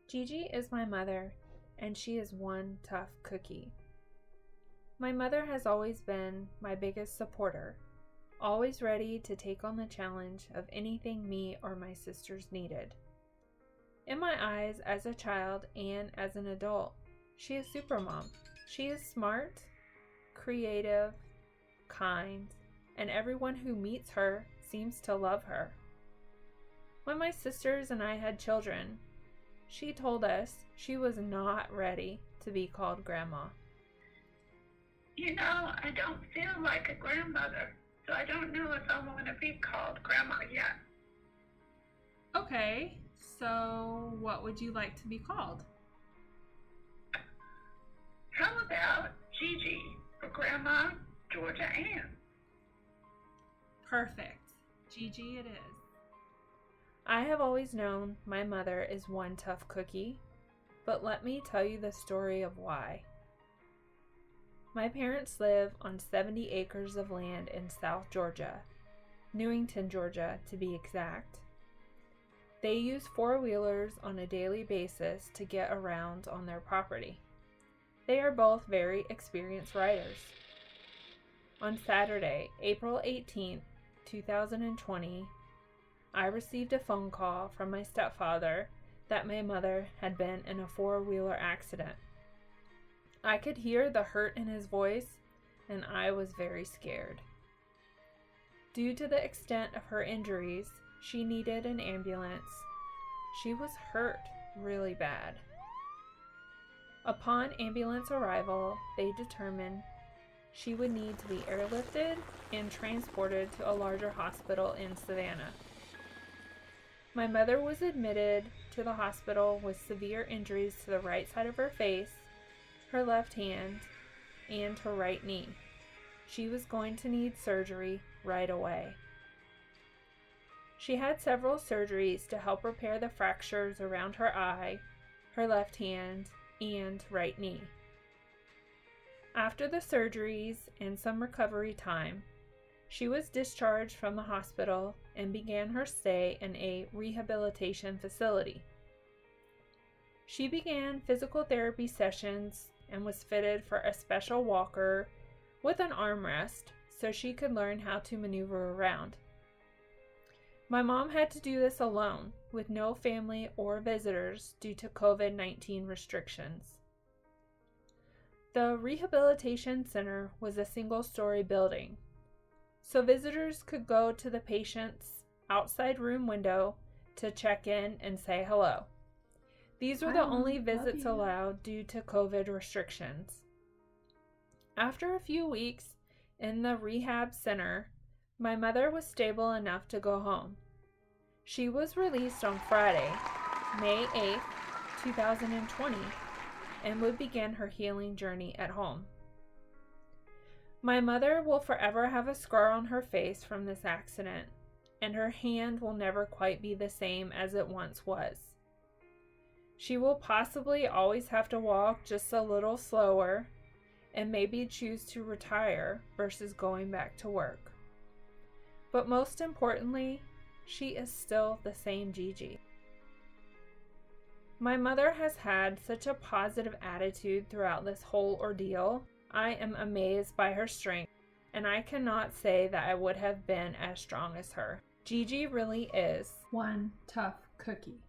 Gigi is my mother, and she is one tough cookie. My mother has always been my biggest supporter, always ready to take on the challenge of anything me or my sisters needed. In my eyes, as a child and as an adult, she is Supermom. She is smart, creative, kind, and everyone who meets her seems to love her. When my sisters and I had children, she told us she was not ready to be called Grandma. I don't feel like a grandmother, so I don't know if I want to be called Grandma yet. Okay, so what would you like to be called? How about Gigi for Grandma Georgia Ann? Perfect. Gigi it is. I have always known my mother is one tough cookie, but let me tell you the story of why. My parents live on 70 acres of land in South Georgia, Newington, Georgia to be exact. They use four-wheelers on a daily basis to get around on their property. They are both very experienced riders. On Saturday, April 18th, 2020, I received a phone call from my stepfather that my mother had been in a four-wheeler accident. I could hear the hurt in his voice, and I was very scared. Due to the extent of her injuries, she needed an ambulance. She was hurt really bad. Upon ambulance arrival, they determined she would need to be airlifted and transported to a larger hospital in Savannah. My mother was admitted to the hospital with severe injuries to the right side of her face, her left hand, and her right knee. She was going to need surgery right away. She had several surgeries to help repair the fractures around her eye, her left hand, and right knee. After the surgeries and some recovery time, she was discharged from the hospital and began her stay in a rehabilitation facility. She began physical therapy sessions and was fitted for a special walker with an armrest so she could learn how to maneuver around. My mom had to do this alone with no family or visitors due to COVID-19 restrictions. The rehabilitation center was a single-story building, so visitors could go to the patient's outside room window to check in and say hello. These were the only visits allowed due to COVID restrictions. After a few weeks in the rehab center, my mother was stable enough to go home. She was released on Friday, May 8th, 2020, and would begin her healing journey at home. My mother will forever have a scar on her face from this accident, and her hand will never quite be the same as it once was. She will possibly always have to walk just a little slower and maybe choose to retire versus going back to work. But most importantly, she is still the same Gigi. My mother has had such a positive attitude throughout this whole ordeal. I am amazed by her strength, and I cannot say that I would have been as strong as her. Gigi really is one tough cookie.